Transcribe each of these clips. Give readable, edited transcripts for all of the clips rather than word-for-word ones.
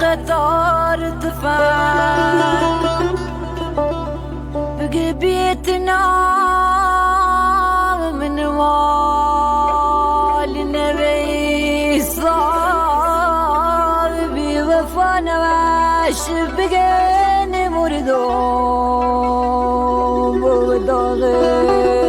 قطار تفهم بقي بيتنا من وال النبي صار بوفانا واش بقيني مردوم وداغي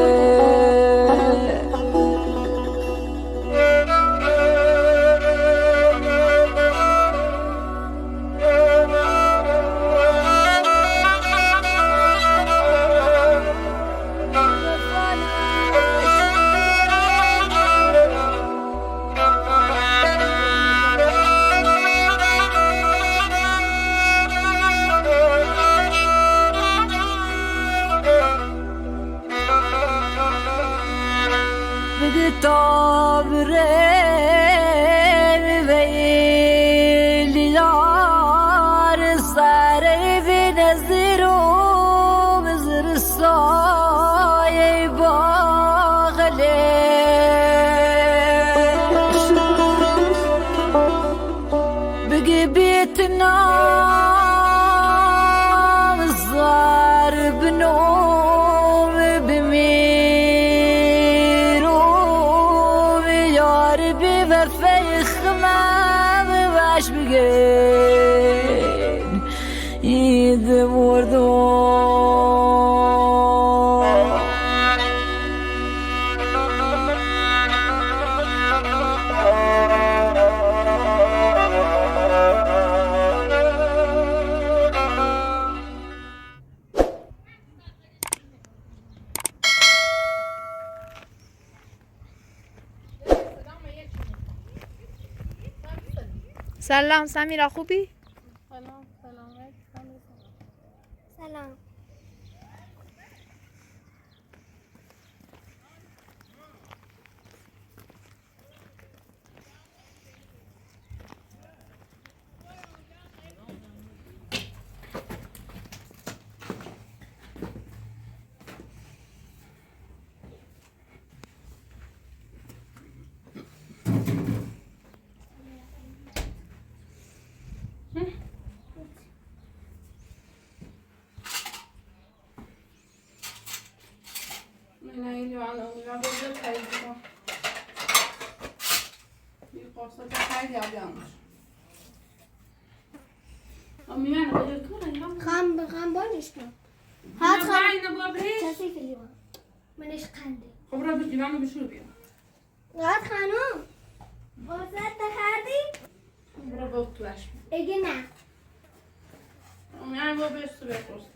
سلام سمیرا خوبی؟ سلام. خم بانش کن. هات خم بابریش. کسی فیلم. منش خنده. خب را بگی منو بشور بیا. هات خانم. واسه تخردی؟ برو با توش. اگه نه. من با بستو بپرسش.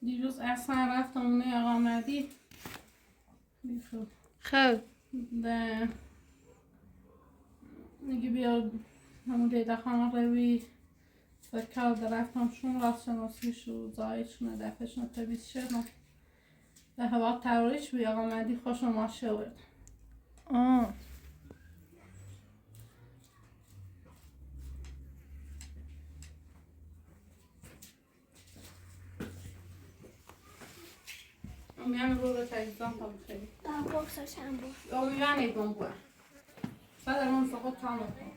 دیروز اصلا رفتم اونه آقا مدی خب میگه بیا همون دیده خانه روی سکال در رفتم شون راست شناسیش و زایشون دفعشون تبیز شدم به هوا تروریش بیا آقا مدی خوش ما شورد میان رو رو تایزان تا بخیری بخصوص هم بود. میان ایدون بود صدر من فقط تام کن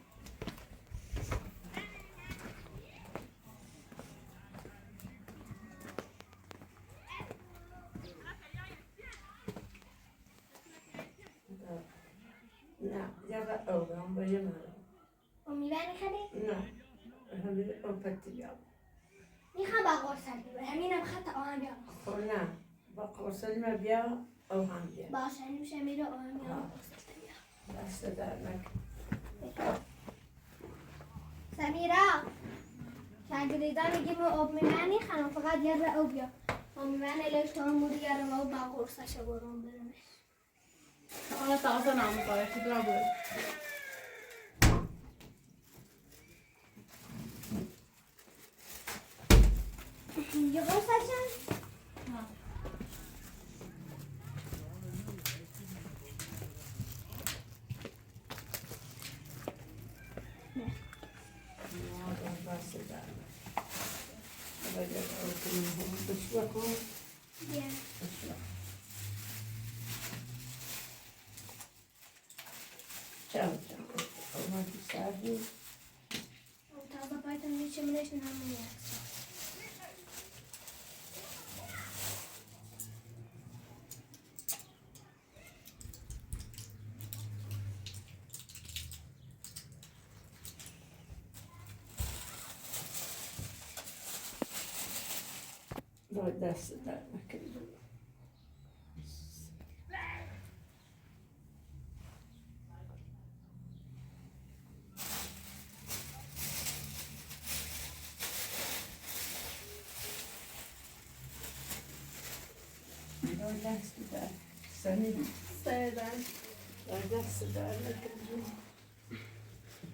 نه یا با اوگم با یه مرم میبینی خیلی؟ نه همین اوپتی بیام میخوام با قرصل بیام. همینم خط آهن بیام. خب نه با قرصلی ما بیا او هم بیا باشه میشه میره آهن بیام. قرصل بیام. دست در نکن سمیرا شاگردان میگیم آب میبینی خانم فقط یه به آب بیام. آب میبینی لیش تو هم موری گرم آب با قرصش برام برمش. حالا تازه نامو باید که درا بود یه قرصشن؟ دست در نکن باید او کنیم هم بشوه کن بیا. چم اومدی سردی اون تازه پایتون میچمونش نمون یک وای دست در نکنی وای دست در سنی سیدن وای دست در نکنی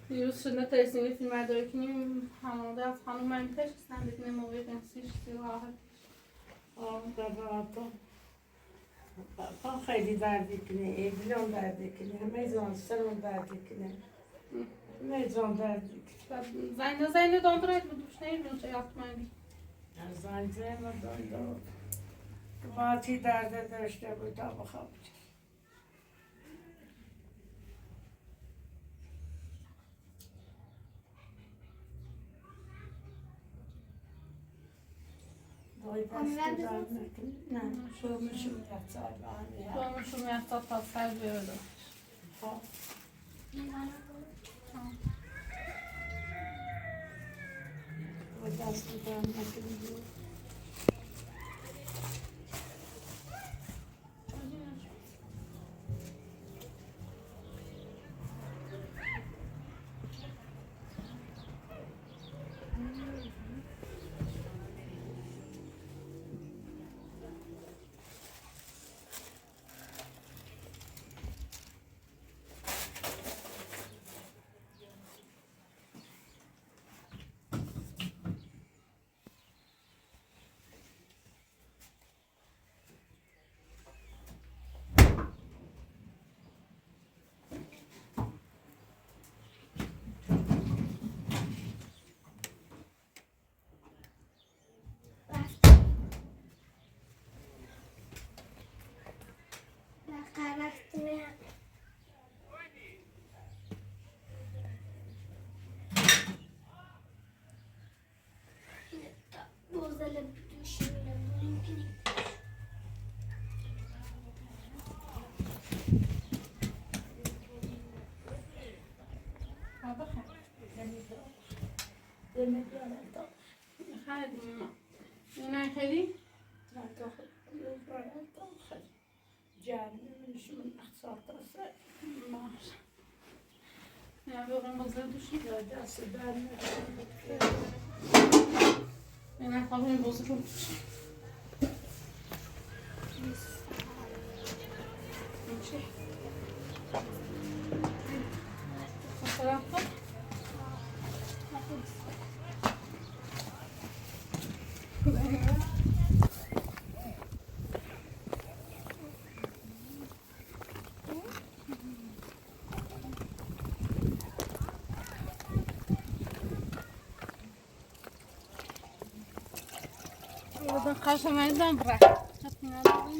دیروز شد نترسیم یه فیلم برداری کنیم همانده از خانم من نشستن دیدیم موقع قنسیش 37 پا خیلی دردی کنه ایبلان دردی کنه همه زان سرم دردی کنه همه زان دردی کنه زنده داندراید به دوش نمیدون چه یادمانی از زنده مردان دار باتی درده داشته بود تا بخواب وای دست درد نکنه نه شرمشون یه ساعت با هم یه دومشون میفتاد تا سر بیردم وای دست درد نکنه خیلی نه خیلی جرمشون اخصار تاسه باش یا بگم بازده دوشی دست در نکنه نه خواهم این بازده رو دوشی چه؟ مثلا خود بدن خواهش مریضم بره چطور ندارم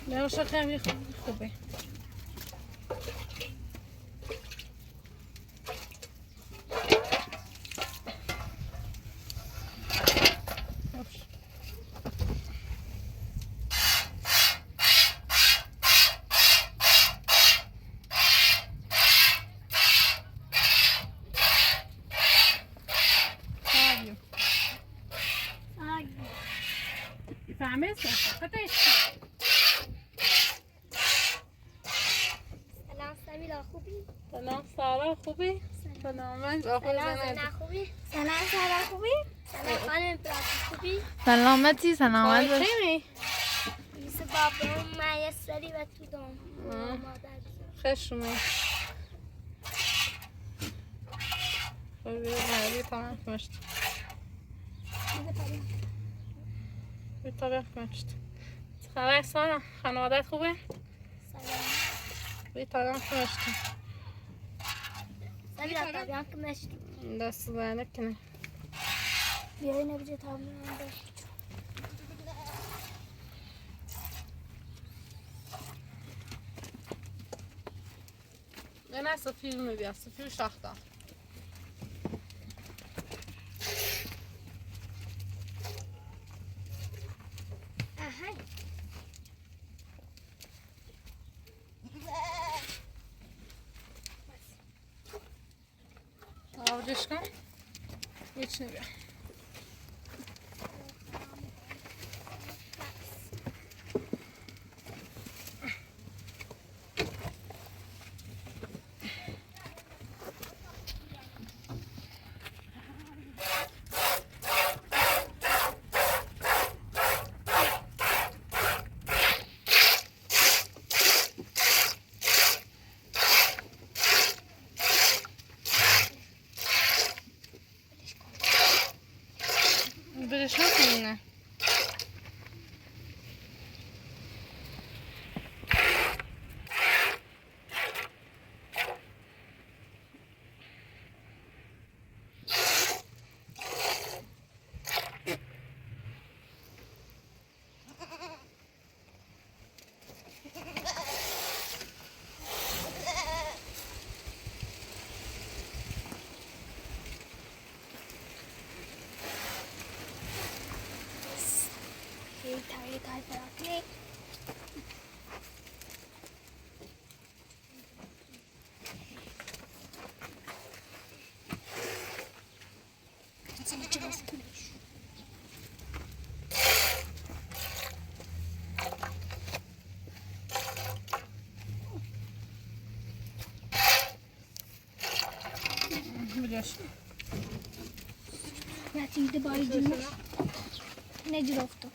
لباس خیلی خوبه فهمیدی؟ خوبی؟ سلام سارا خوبی؟ سلام من آخر سلام زنه زنه خوبی؟ سلام سارا خوبی؟ سلام خانم براتی خوبی؟ سلامتی سلامت باش. چی؟ بیس بابام من یه سری و تو دام مادر خشمی بیا tamam konuştu. Bir tabii konuştu. خبر سارا خانوادت خوبه؟ سلام bir tamam konuştu. سبیل طبیعم که مشتی دست زنه کنه. بیایی نبیجه طبیعم داشت Ben nasıl filmi bir film şahta. aha Avcışkan. İçine bir. Birleşme filmine. تایی براتی Biliyorsun. نتیجه بایدیمش نجرفته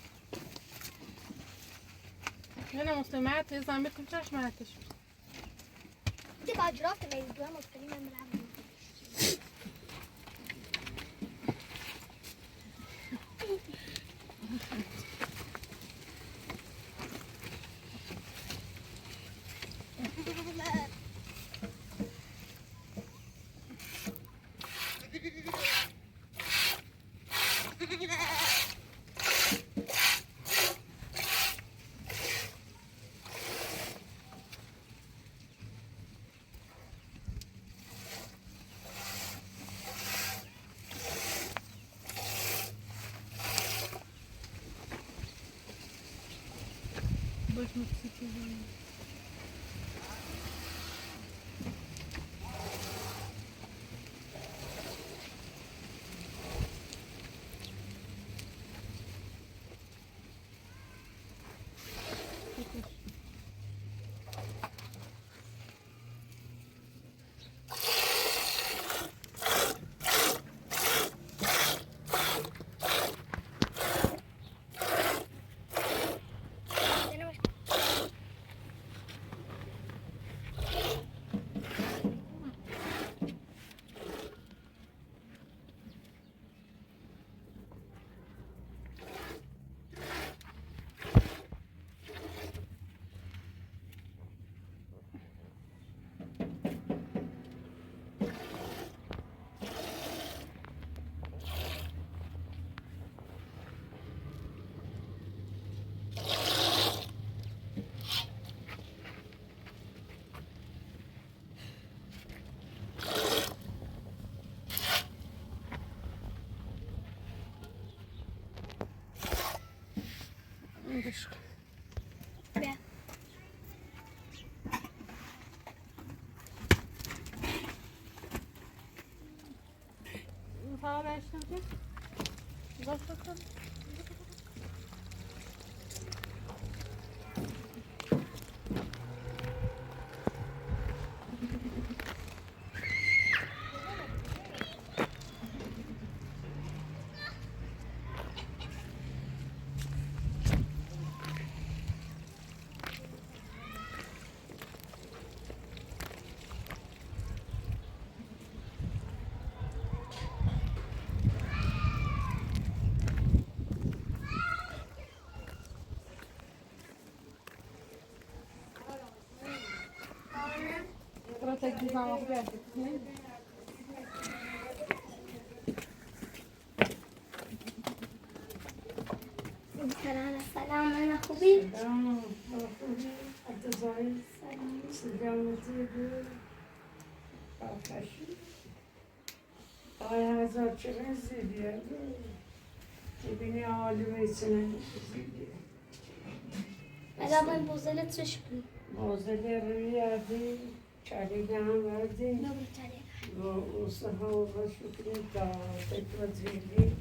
Yine muslimat yazan bir kimse şmahatış. دی با جرافت میدونم مشکلی نمیرم Başımı sıkıyorum. Başka. بیا Falan değiştirecek. Bak bakalım. تکلیف هم آقا بیاد سلام من خوبی؟ سلام خوبی؟ عبدالزایی سلامتی بود آفشی آقای هزار چقدر زیدیه میبینی حالی میتونه بلا من بوزلت رش بی موزل روی یردی چلیده هم وردی نبرو تلیه و اوسه ها و شکری دا تکر زیدی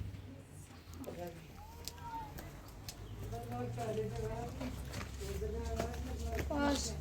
باش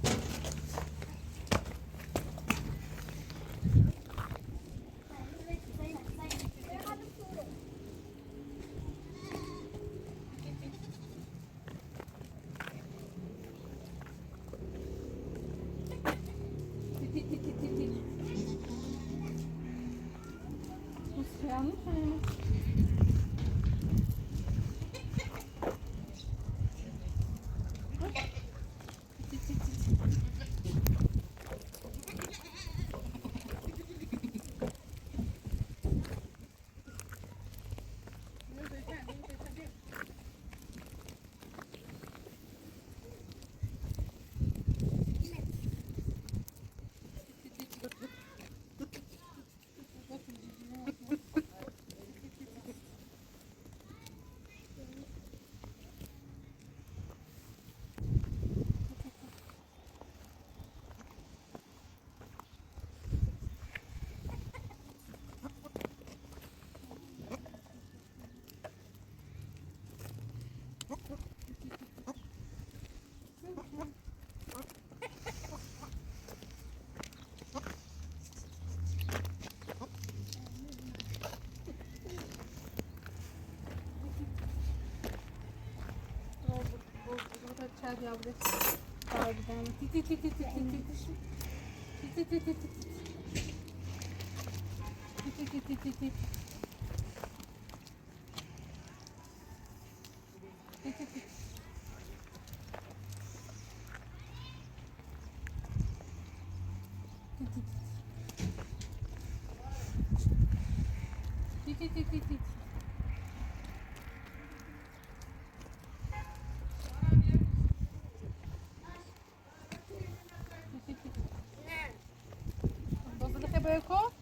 بکن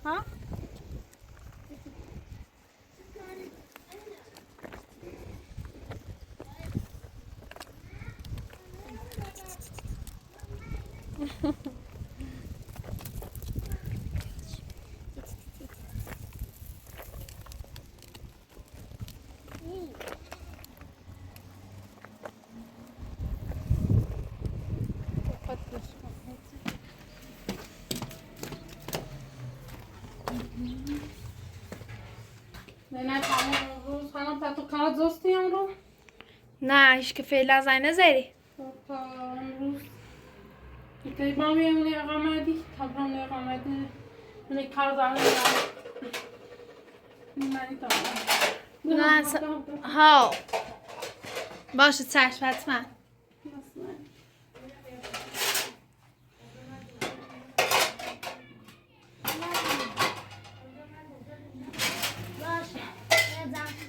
ها نه تمام روز خانم تا تو کار زستی امرو نه هیچ که فعلا زنه زری تا امروز که ما میمونی اقامتی تا برام اقامتی من کار زنه منی تا نه ها باشه چشم حتما باشه نزم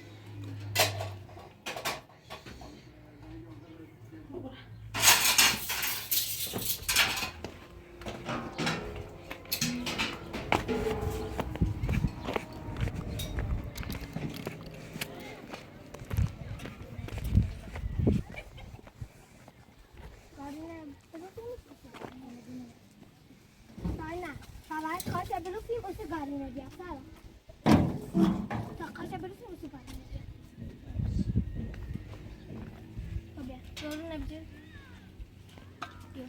Kaça bırakayım o sigarayı diye sana. Kaça bırakayım o sigarayı diye. Tabii. Doğru ne bileyim. Yok.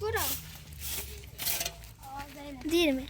برو دیر می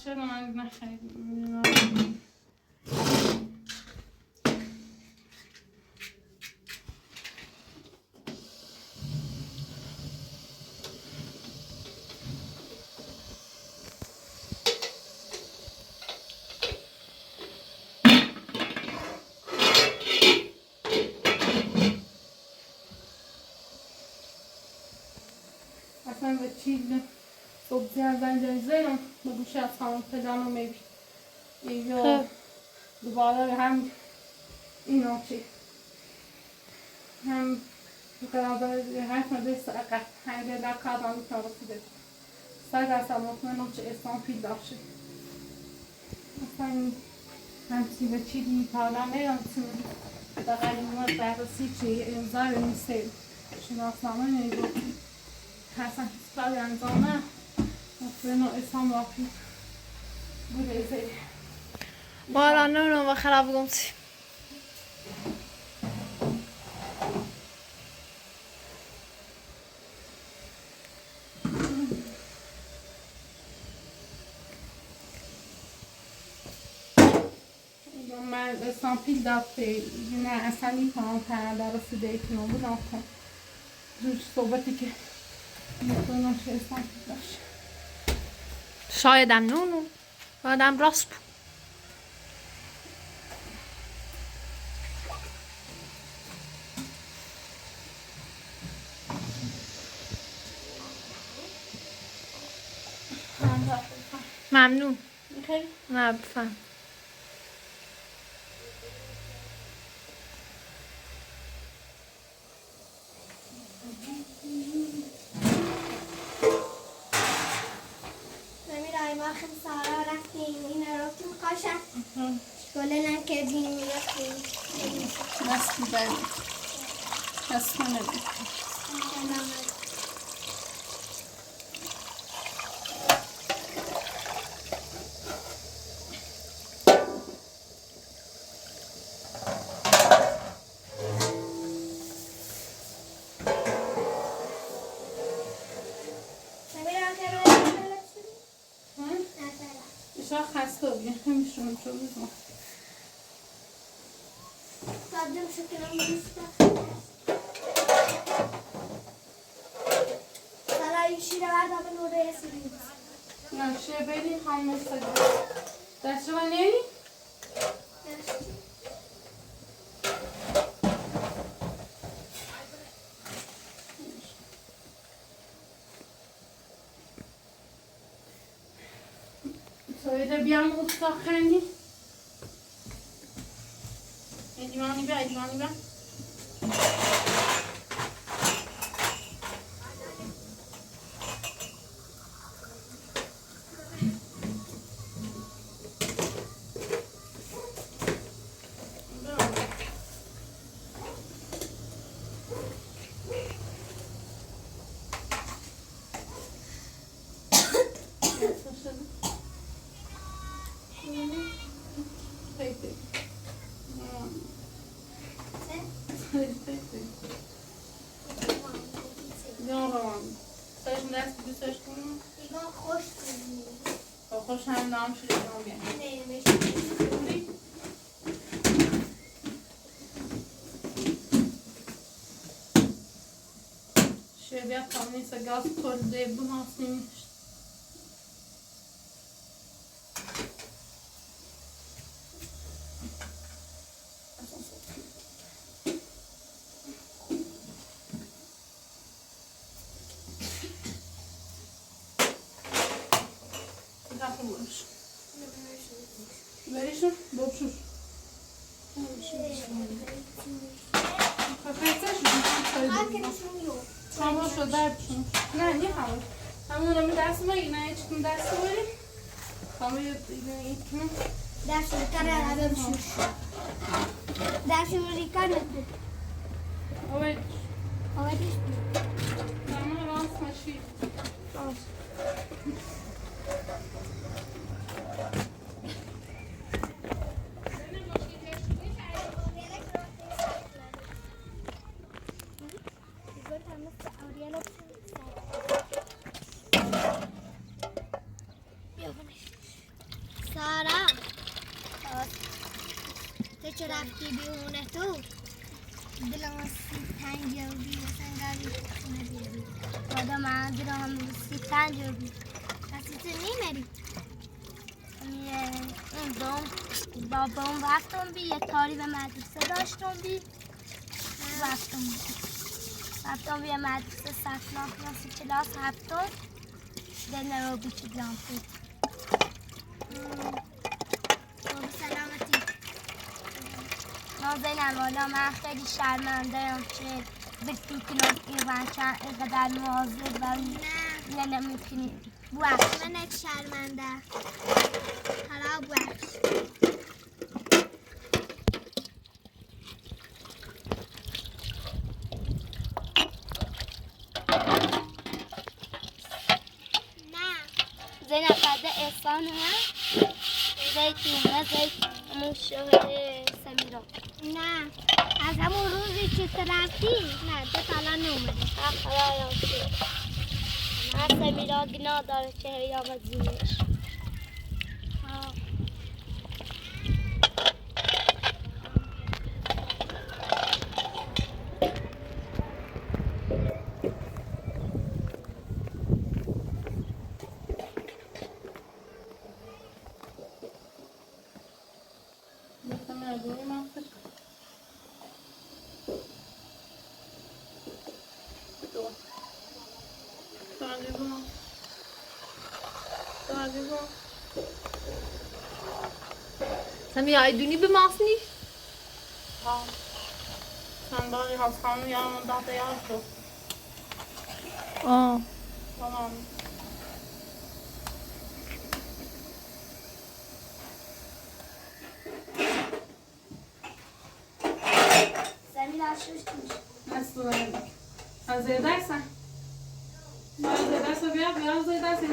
چرا من نخریدم اصلا به چیز سبزی از زنجان با گوشه از همون پدن و میبی یا دوباره هم اینا چی هم بقدر هر مده ساقه هنگه در کادان میتونه رسیده 100% مطمئنم چه اسلام پیل داشته اصلا همچی به چی دیپالا میرانسی در قلیمات بررسی چی امضای نیسته شناسنامه نیگو حسن کاری انجامه مطمئنم اسلام واقعی بوده زیر بارا نونو و خراب گمسی من اسلام پیل دفته نه اصلا میکنم در رسیده کنم بودم جوش صحبتی که میکنم چه اسلام پیل داشت شایدم نونو آدم راست بود ممنون نه بفهم خیلی سارا رفتیم این رو رفتیم قاشن گلنم کردیم میرفتیم نسلی بردیم نسلی ندیم خسته بگیم همیشون چون میزم قدم شکنم بریسته سرای شیره برده به نوره سیرید نه چه بریم هم مثل دست رو نمی؟ Söyle bir an usta kendi. Elimani ver, elimani ver. خوش هم نام شده نام بیان شبیه tam neyse gaz torbayı bu nasılmış? Verişim, bopşur. Kakaysa şu Tamam şöyle dermişim. Ne hamur? Hamurumı dersime yine çıktım dersi vereyim. Hamur yine Dersi karar almışım. Dersi yıkar mı? Evet. Evet. Tamam rahatsız şey. سارا تو چه رفتی بیرونه تو دلم تنگ بودی سنگاری ندیدی خدا من دلم تنگ بودی کسی تو نیمری اون بابام وقتم بی یه کاری به مدرسه داشتم بی رفتم بی مدرسه سفناف ناسی کلاس هفتم دل رو بی چیزم بود سلامتی نازنین والا من خیلی شرمنده‌ام که بگیم کلاس ایران چند اینقدر مواظب و نه نمیتونی بخش من یک شرمنده حالا بخش زینب بعد احسان نه زیتون مشاهده سمیرا نه از همون روزی که رفتی نه ده تالا نومده خدا یاستی از سمیرا گناه داره که هی آمد زیرش Sen ayduni bir masni? Ja. Sen var i hans hand och jag använder det jag har. Aa. Tamam. زمین آشوشتیش Nasıl öyle? Az edersen. Az edersen biraz edersen.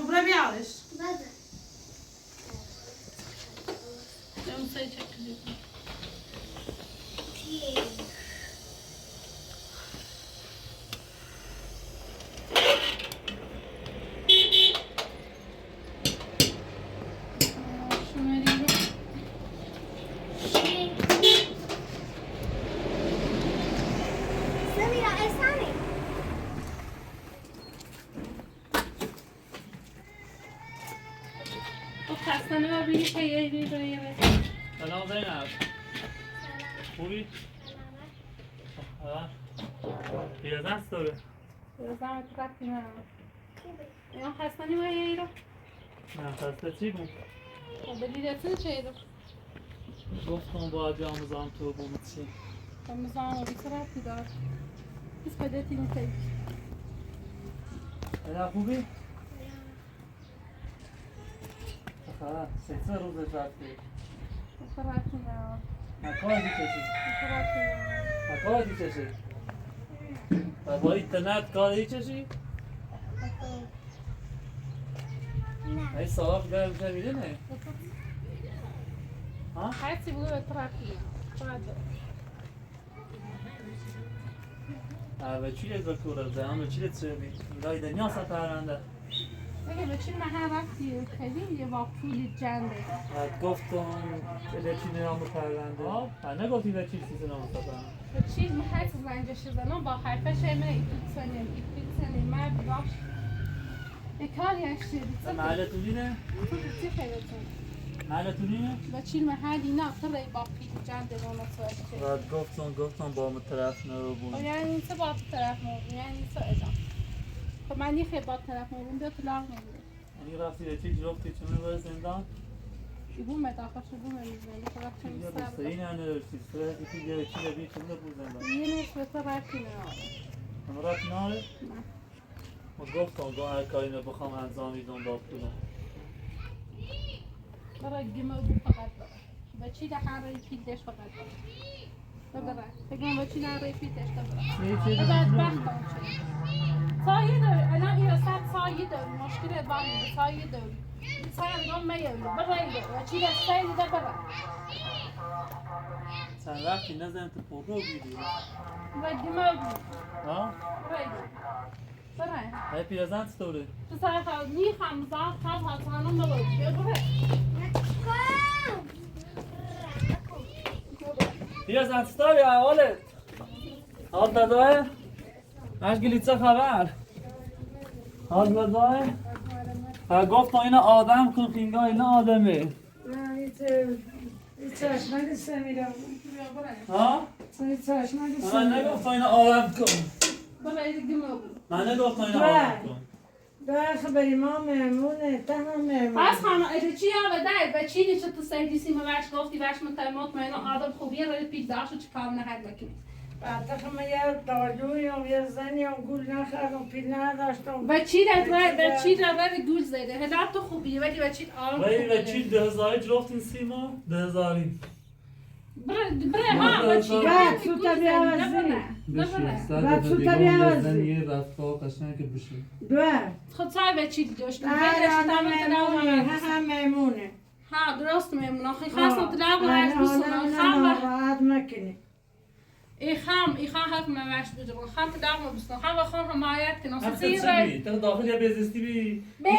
Buraya bir alış. بده Ben sayı çekeceğim. بینی که یه بیره سلام زینب خوبی؟ پیرزن ستاره زمان تو رفتی نه اینا خستنی باید یه رو من خسته چی بود؟ به دیدتون چه رو گفتم باید بیام بزنم تو بود چی میزنم و بیتر رفتی دار بیس بده تینی تایی اینا خوبی؟ خلاص سه روز رفتی بیتر رفتی نه نکاردی کشی بیتر رفتی نه نکاردی کشی و با اینترنت کاری کشی؟ نه ای صلاح گرم میشه میده نه؟ ها؟ هرچی بگو بیتر رفتی نه به چی لذت کوره زنم به چی لذت شدی؟ اینگاه دنیا سا پرنده بگه به چی محل رفتی خیلی یه با پولی جنده گفتم به چی نام پرنده نه نگفتی به چی چیز نام پرنده به چی محل زنجش زنم با حرفش ایمه ایتوتسنیم مرد باش کاری هستی محلتونی نه؟ تو چی خیلیتون محلتونی نه؟ به چی محل اینا اکتر ای با پولی جنده نام سوشه گفتم با من طرف نرو بود یعنی این چه با طرف مورد یعنی این چه اجام خب من یه خیلی با طرف مورد بیا تو لاغ نمیده یعنی رفتی به چی جفتی چونه بر زندان؟ شبو مداخل شبو میزنی تو رفت یه چون بسته این هنه رفتی سره دیگه یه چی لبی چونه بر زندان یه نیست به تو رفتی نه اما رفت ناره؟ و گفتم گاه هر کاری نبخوام انجامی دنبال کنم برای گمه بو فقط برای به چی ده هر رای پیدش فقط برای بگم به چی ده رای پیدش برای بعد بختم سایه داری الان این رسد سایه داری مشکل بانی سایه داری سایه دارم میاری برای و چی ده سایه ده برای چند وقتی نزن تو پوگو بیدی و گمه بو ها؟ برای های پیرزن ستوره؟ تو سایه خواهد میخوام زاد خواب حسانم بلد برای پیرزن ستوری احوالت؟ حال دادوه؟ مشگلی چه خبر؟ حال دادوه؟ گفتم اینا آدم کن خینگاه اینا آدمه نه این چشمه سمیرم ها؟ این چشمه من سمیرم نگفتم اینا آدم کن برای گمه بو من نگفتم اینا آدم کن دو خبری ما مهمونه ته هم مهمونه بس خانم اگه چی هم بده و چی نیست تو سعیدی سیما وش گفتی وش مطمئن آدم خوبیه روی پیداشو چی کار نهد بکنی بعد هم یه دارویم یه زنیم گول نخردم پیل نداشتم و چی رو گول زده هلا تو خوبیه ولی و چی آرام ولی خوبیه به چی 2000 جفتین سیما؟ 2000 بره ها و چی بعد رو تو گول طبیعه زده عوضی. نبره بعد تو طبیعه عوضی. یه رفتا قشنگ که بشی دو خود سای و چی داشت آدم مهمونه هم مهمونه ها درست میمون آخی خواستم تلاقو هش آدم بسونم خم و ناراحت مکنی ای خم حرف موش بجرم خم تلاقو بسونم خم و خم حمایت کنم هم سیر چی بی؟ تا داخل یا بزستی بی؟ مریم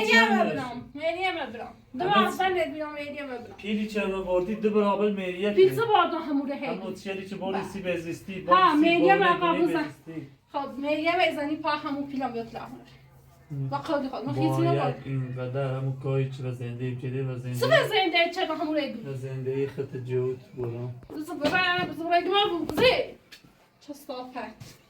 دو اصلا نبینم مریم ببرم پیلی چرا بردی دو برابر میریه پیتزا باردم هموره هم هی متشری چه بولیسی بزستی ها، مریم بولی قبول زن. بزستی خب مریم ازنی پا همون پیلم بیاد لحمه و قولی خود من خیلی باید نبود اینقدر همون کاری چه و زنده ایم کده و سبه زنده زنده چه با همون رگو و زنده خط جوت برام بزرگ رگو ما بود زی چه صافت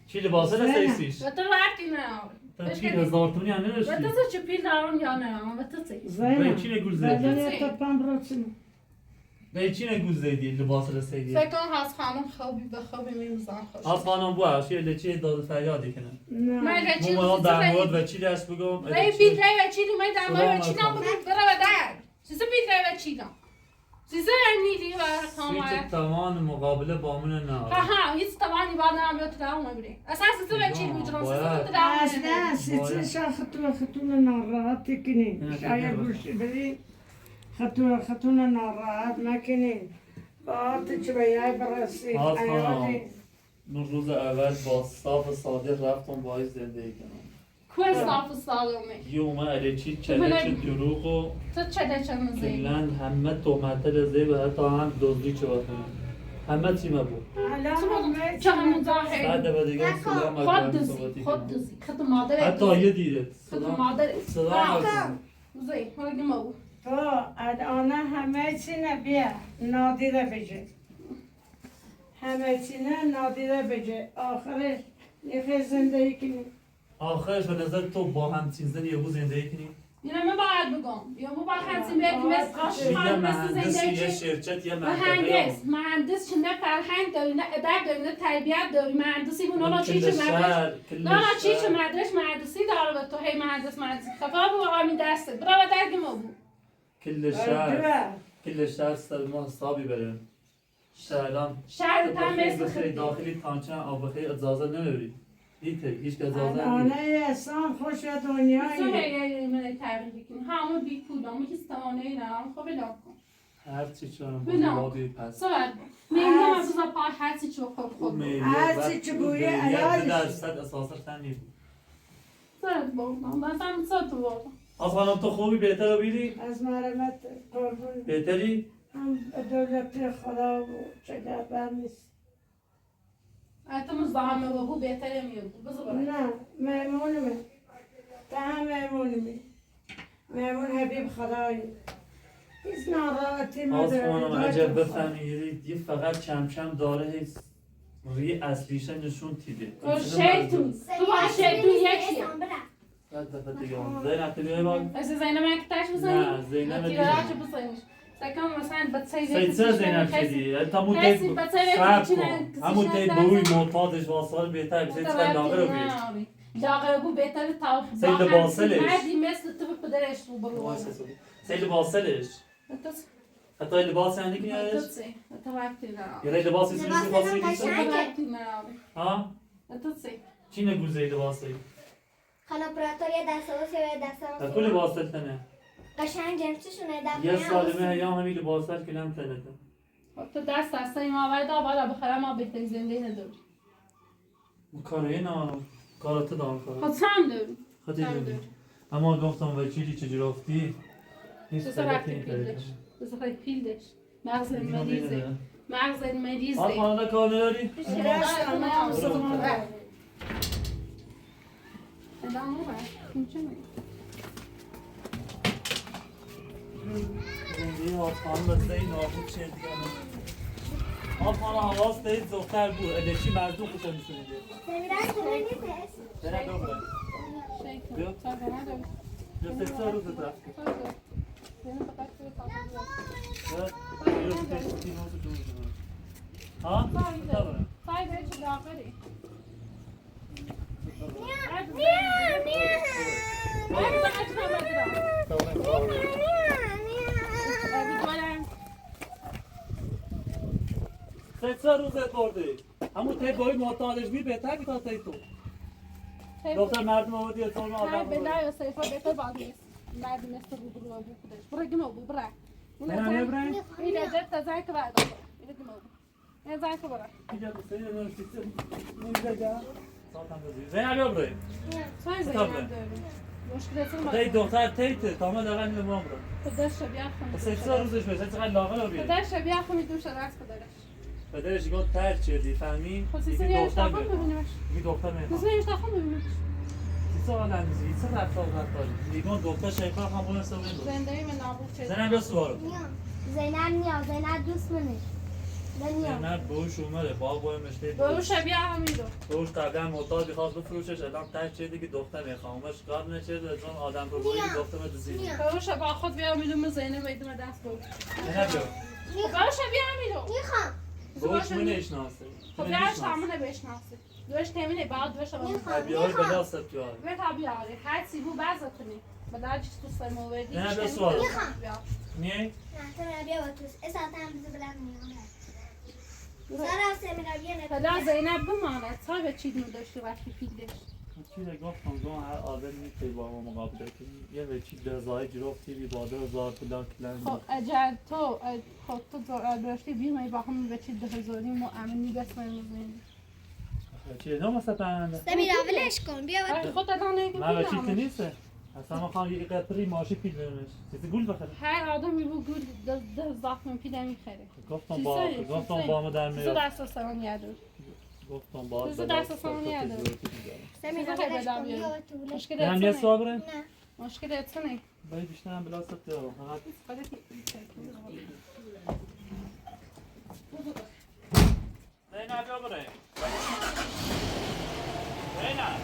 چی لباسه نسیسیش؟ و تو رفتی نه تا چی هزار تونی هم و نداشتی؟ تو چه پیل دارم یا نه و تو چه زینم چی نگول زدن زدی؟ یه تپم برسیم به چی نگول زدی لباس رسیدی؟ فکر کنم هست خانم خوابی به خوابی میمزن خوش از خانم بوش یه لچه داد فریادی کنن من نه رچی مو رو در مورد و چی دست بگم ری پیل ری و چی رو می در مورد و چی سلام نام بگم برا و در سیزه پیل ری و چی نام سیزه نیلی و سویت کامایت توان مقابله بامون نه ها هیچ توانی بعد نام بیاد تو دارم نمیره اصلا سیزه و چی میجرم سیزه تو دارم اصلا سیچه شا خطون ناراحت کنی شاید گوشی بری خطون ناراحت مکنی باید چه بیای برسی از خانم ایادی من روز اول با صاف صادق رفتم باید زندگی کنم کوه صاف سالمه یه اومد علیچی چلچ دروغ و تو چه چه مزید کلن همه تومته رزه و حتی هم دزدی چه کنم همه چیمه بود چه همون ظاهر بعد و دیگه سلام خود اکرم دزی صحبتی خود کنم دزی خود مادر حتی یه دیدت خود مادر سلام اکرم زی حالا ما بود تو الان همه چی نبیه نادیده بشه همه چی نه نادیده بشه آخرش یه زندگی کنی آخرش به نظر تو با همچین زنی یه بود زندگی کنی؟ اینا من باید بگم یا ما باید همچین بگیم مثل یه آشخال مثل مهندس یه زندگی شرکت یه منطقه مهندس نه فرهنگ داری نه ادب داری نه تربیت داری مهندسی بود نه چی چه مدرش مهندسی داره به تو هی مهندسی خفا بود آمین دسته برا و درگی ما بود کل شهر سر ما حسابی بریم شهران شهر تن مثل خیلی داخلی تانچه آبخی اجازه نمیبری دیته هیچ که اجازه الان نمیبری احسان خوش دنیایی تو هی من تغییر کنی همون بی پول همون کسی توانه ای نرم خب بلام کن هر چی چون بلام بابی پس سوال میگم از اون پای هر چی چو خود خود هر چی چه بویه علاجش. درصد اساسا تنی بود سوال بگم مثلا سوال تو بگم از خانم تو خوبی بهتر رو بیری؟ از مرمت قربون بهتری؟ هم دولت خدا و چه بر نیست حتی مزدهمه بابو بهتره میاد بزر برای نه میمونمه به هم میمونمه میمون حبیب خدایی هیچ ناراحتی از نداره خانم عجب بفهمی یه فقط کم کم داره هی روی اصلیشه نشون تیده شیطون تو با شیطون یکیه بعد دفعه دیگه هم زینب تو بیای باید؟ از زینب مکتش بزنی؟ نه زینب دیگه تیراراچو بزنیش سکم مثلا بچه سید زینب چیدی؟ همون خیلی دی بچه صبر کچی کن نه- همون کسیش دی نزن. بروی معتادش واسال بهتر بشه چقدر لاغر رو بیش لاغر بو بهتر تا سید باصلش. مردی مثل تو پدرش رو برو سیل لباسلش حتی لباس هم نکنی ازش؟ تو وقتی نه یه لباسی سویسی لباس خاصی من نیست؟ قشنگه. وقتی نه ها؟ تو سی چی نگوزه لباسی؟ خانا پراتوریا دسته و سوی دسته از کل لباس تنه؟ قشنگ جنسشونه یه دفعه سالمه هیام همین لباسش کنم تنه تو دست دسته ما آورد آباد بخره ما بهتر زنده نداری کاره نه کارات دارم خود کار سم داری خاطر سم نمی داری اما گفتم وکیلی چجور افتی نیست تو رفتی پیلش تو رفتی پیلش مغز مریضه مغز مریضه خانه کار نداری؟ زندگی آفغان بسته این نابود چه دیگه آفغان حواس دهید زختر بود الشی مردم خوشا میسونه دید سمیرش تو نیست برم ببرم بیا بیا سه روز رفت بیا روز تشتی نوزو جمعه ها؟ ببرم سه روزت برده همون تی بایی معتادش بی بهتر که تا تی تو دختر مردم آمدی اصلا آدم بود نه نبرن؟ اینجا بسید نمیشتیم نمیده ساعت هم بزید زینب ببره تی دختر تیته تا من دقیقا نمام برم سه روزش بشه چقدر لاغر رو بیاد پدرش گفت تر چیدی فهمی؟ یکی دختر میاد یکی دختر میاد چیزا آدم نیزی چه رفتار دیگون دختر شیخا هم بونه سوین بود زینب یا سوارو زینب نیاز زینب دوست منه نمیام زینب بهوش اومده بابا مشته بهوش قبلا معتاد خواست بفروشش الان تر چیدی که دختر میخوامش قبل نچید از اون آدم رو بایی که دختر مدزید زینب یا میخوام بهوش منه اشناسه طبیعی بلا سبتیار زینب یا سوارو نیه؟ نه تو بیا با توست اسات هم بزر بلند میام سارا سمیرا بیا حالا زینب بماند صاحب چی دور داشته وقتی پیلش چیزی گفتم دون هر آدم میتونی با ما مقابله کنی یه وچی درزای جرفتی بی باده هزار پولان کلن خب اجل تو خب تو داشتی بیمایی با همون به چی 2000 و امنی بسمه مزین چیه نو مثلا پرنده سمیرا ولش کن بیا با تو خود الان نگه من وچی که نیسته اصلا ما خواهم یه قطری ماشی پیل برمش چیزی گول بخره هر آدمی بو گول ده زخم پیل میخره گفتم با ما در تو میاد دست سران یادو گفتم با تو دست سران یادو سمیرا ولش کن بیا با تو ولش مشکل هم یه اتنه صابره؟ نه مشکل اتنه باید بیشتر هم بلاست تو فقط زینب بیا برای زینب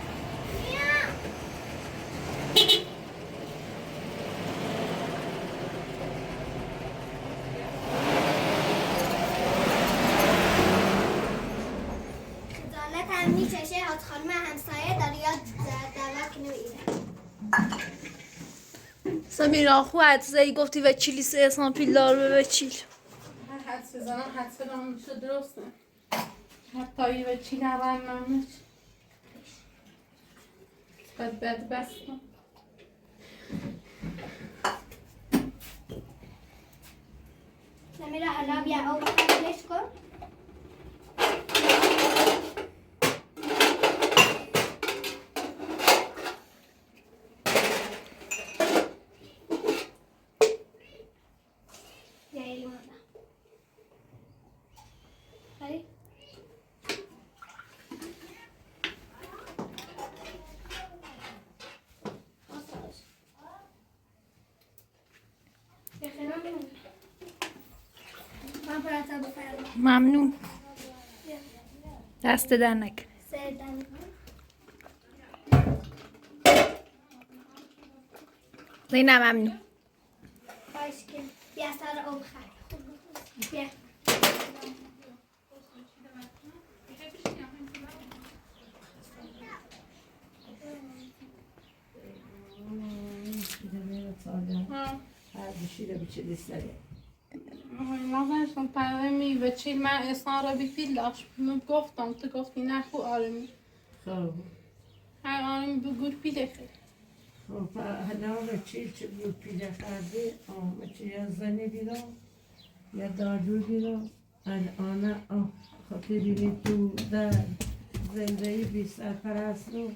خجالت هم میچشه حاج خانم همسایه داره یاد دعوت کنه بگیره. سمیرا خو حدسایی گفتی و چیلی سه احسان پیلدار به چیل حدس بزنم حدس بدم میشه درسته حتی به چی نرم نمیش بد بستم سمیرا حالا بیا آب خیلیش کن. بیا یه لیمون دم. خیلی؟ من براتر بفرم. ممنون دست در نکن سردن. زینب ممنون خواهش کن. بیا سر آب خر. بیا. هر بشیره بچه دیستره نازنشتم پرمی و چیل من اصلا را بی پیلاش گفتم تو گفتی نخو آرمی خب هر آرمی بگور پیله خیلی خب حالا بچه چه بود پیده خرده بچه یا زنی بیرم یا دارو بیرم الان خاطر بینی تو در زندگی بی سرپرست رو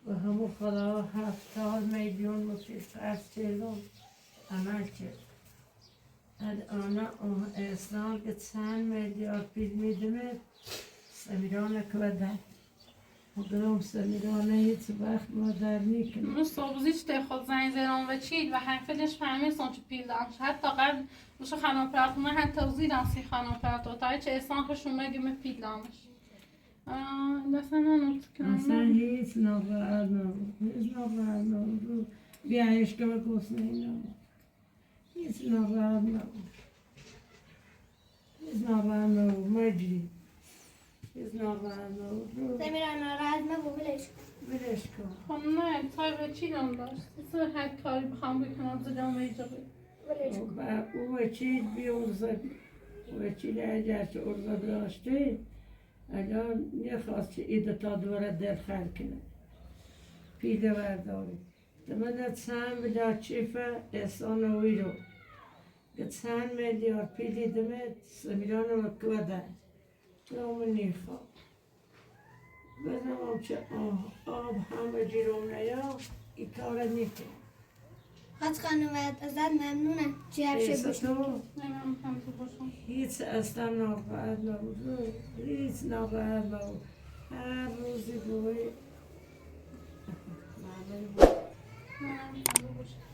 و همون خدا 7 میلیون مفیز از چلو عمل کرد الان اسلام که چند میلیارد پیل میدمه سمیرانه که بده خودم سمیرانه هیچ وقت مادر میکنه اون صبحیش ته خود زنگ زدم و چیل و حرفش فهمیستم چه پیل دارمش حتی قبل وش خانم پراتونه حتی وزیدم سی خانم پراتو تا چه احسان که شما گیم پیل دارمش دستم ننوت کنم اصلا هیچ ناراحت نبود هیچ ناراحت نبود بیایش که بگوست نبود هیچ ناراحت نبود هیچ ناراحت نبود مجری هیچ ناراحت نبود سمیرا ناراحت نبو بلش کن. بلش کن خب نه تای به چیلم داشت سر هر کاری بخوام بکنم زدم ایجابی بلش کن. و او وکیل بیارزد وکیل اگرچه ارزد داشته الان نخواست که ایده تا دوره دل خل کنه پیله برداری من چند میلیارد چیفه احسانوی رو که چند میلیارد پیلی دمت سمیران رو کده نامو نیخواه بزنم چه آب همه جیرون نیا این کار نیکن حاج خانم ازت ممنونم چی هر شب بشن. تو نمیم هم تو باشم هیچ اصلا ناراحت نبود هیچ ناراحت نبود هر روزی بوی نمیم هم تو باشم